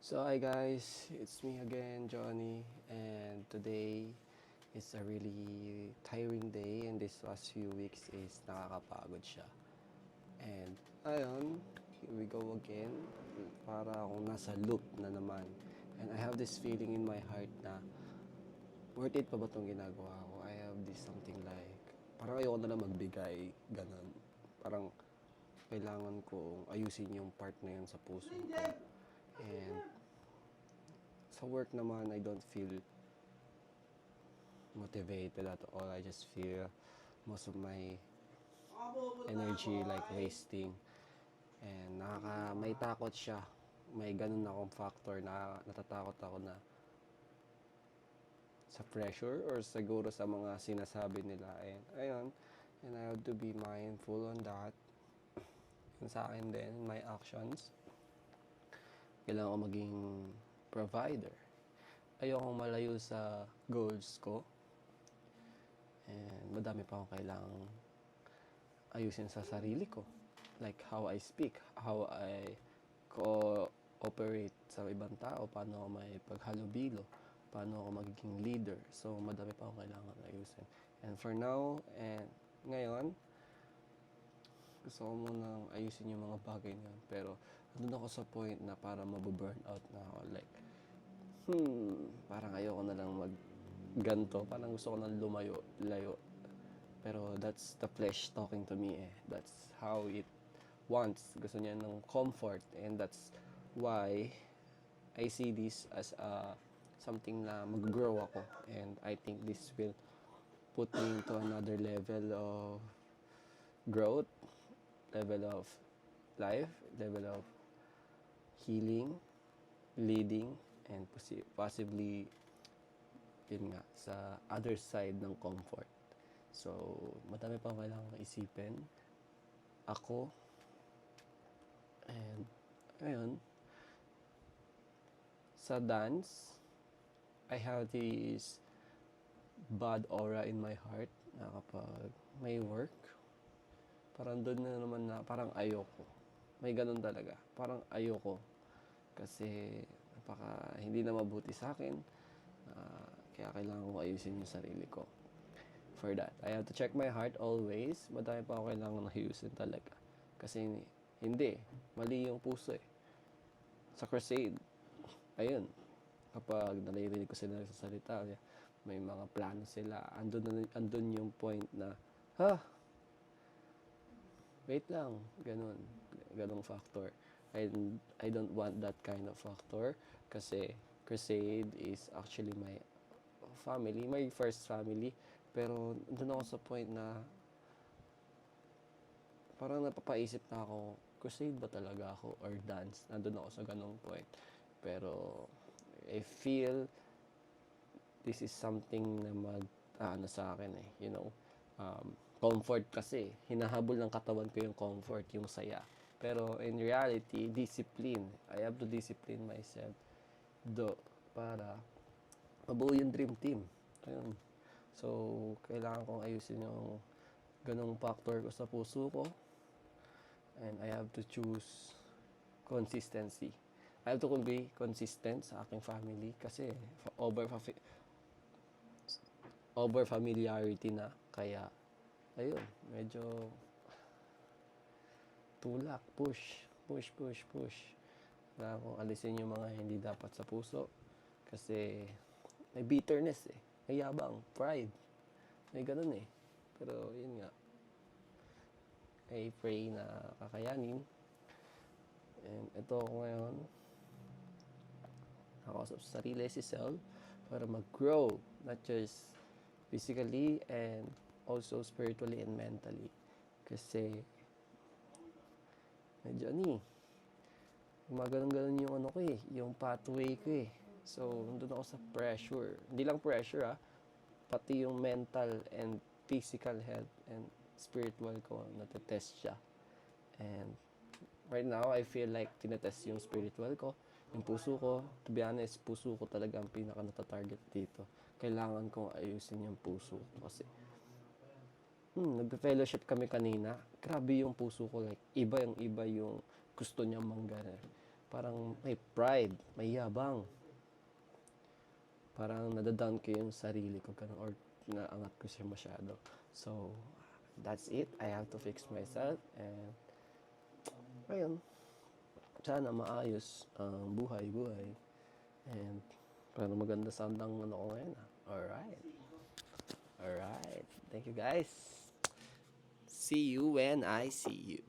So hi guys, it's me again, Johnny, and today is a really tiring day and this last few weeks is nakakapagod siya. And ayun, here we go again, para akong nasa loop na naman. And I have this feeling in my heart na worth it pa ba itong ginagawa ko? I have this something like, parang ayoko na lang magbigay, ganun. Parang kailangan ko ayusin yung part na yun sa puso ko. And sa work naman, I don't feel motivated at all. I just feel most of my energy like wasting. And may takot siya. May ganun akong factor na natatakot ako na sa pressure or siguro sa mga sinasabi nila. And ayun, and I have to be mindful on that. And sa akin din, my actions. Kailangan ko maging provider. Ayokong malayo sa goals ko. And madami pa akong kailangang ayusin sa sarili ko. Like how I speak, how I cooperate sa ibang tao, paano ako may paghalubilo, paano ako magiging leader. So madami pa akong kailangan ayusin. And for now, and ngayon, gusto ko munang ayusin yung mga bagay na yun. Pero andun ako sa point na para mababurn out na ako. Like, parang ayoko na lang ganto, parang gusto ko nang layo. Pero that's the flesh talking to me eh. That's how it wants. Gusto niya ng comfort, and that's why I see this as something na mag-grow ako, and I think this will put me into another level of growth, level of life, level of healing, leading, and possibly yun nga, sa other side ng comfort. So, madami pang kailangan isipin. Ako, and ayun, sa dance, I have this bad aura in my heart na kapag may work, parang doon na naman na parang ayoko. May ganun talaga. Parang ayoko. Kasi hindi na mabuti sa akin. Kaya kailangan ko ayusin yung sarili ko. For that, I have to check my heart always. Madami pa ako kailangan ayusin talaga. Kasi hindi. Mali yung puso eh. Sa crusade, ayun. Kapag naririnig ko sila nagsasalita, may mga plano sila. Andun yung point na, wait lang. Ganong factor. And I don't want that kind of factor. Kasi crusade is actually my family, my first family. Pero doon ako sa point na parang napapaisip na ako, crusade ba talaga ako or dance? Nandun ako sa ganong point. Pero I feel this is something na sa akin eh, you know. Comfort kasi, hinahabol ng katawan ko yung comfort, yung saya. Pero in reality, discipline. I have to discipline myself para mabuo yung dream team. Ayun. So, kailangan kong ayusin yung ganong factor ko sa puso ko. And I have to choose consistency. I have to be consistent sa aking family kasi over familiarity na. Kaya, ayun, medyo tulak, push. Kailangan kong alisin yung mga hindi dapat sa puso. Kasi may bitterness eh. May yabang, pride. May ganun eh. Pero yun nga. I pray na kakayanin. And ito ako ngayon. Nakausap sa sarili si self para mag-grow. Not just physically and also spiritually and mentally. Kasi medyo gumaganon-ganon yung ano ko eh, yung pathway ko eh. So, nandun ako sa pressure. Hindi lang pressure pati yung mental and physical health and spiritual ko, natetest siya. And right now, I feel like tinetest yung spiritual ko, yung puso ko. To be honest, puso ko talaga ang pinaka natatarget dito. Kailangan kong ayusin yung puso ko kasi nagpe-fellowship kami kanina. Grabe yung puso ko, like iba yung gusto niya manggana. Parang may pride, may yabang. Parang nadadown ko yung sarili ko ganun, or inaangat ko siya masyado. So, that's it. I have to fix myself, and ayun, sana maayos ang buhay. And parang maganda sound ang ano ko ngayon. Alright. Alright. Thank you guys. See you when I see you.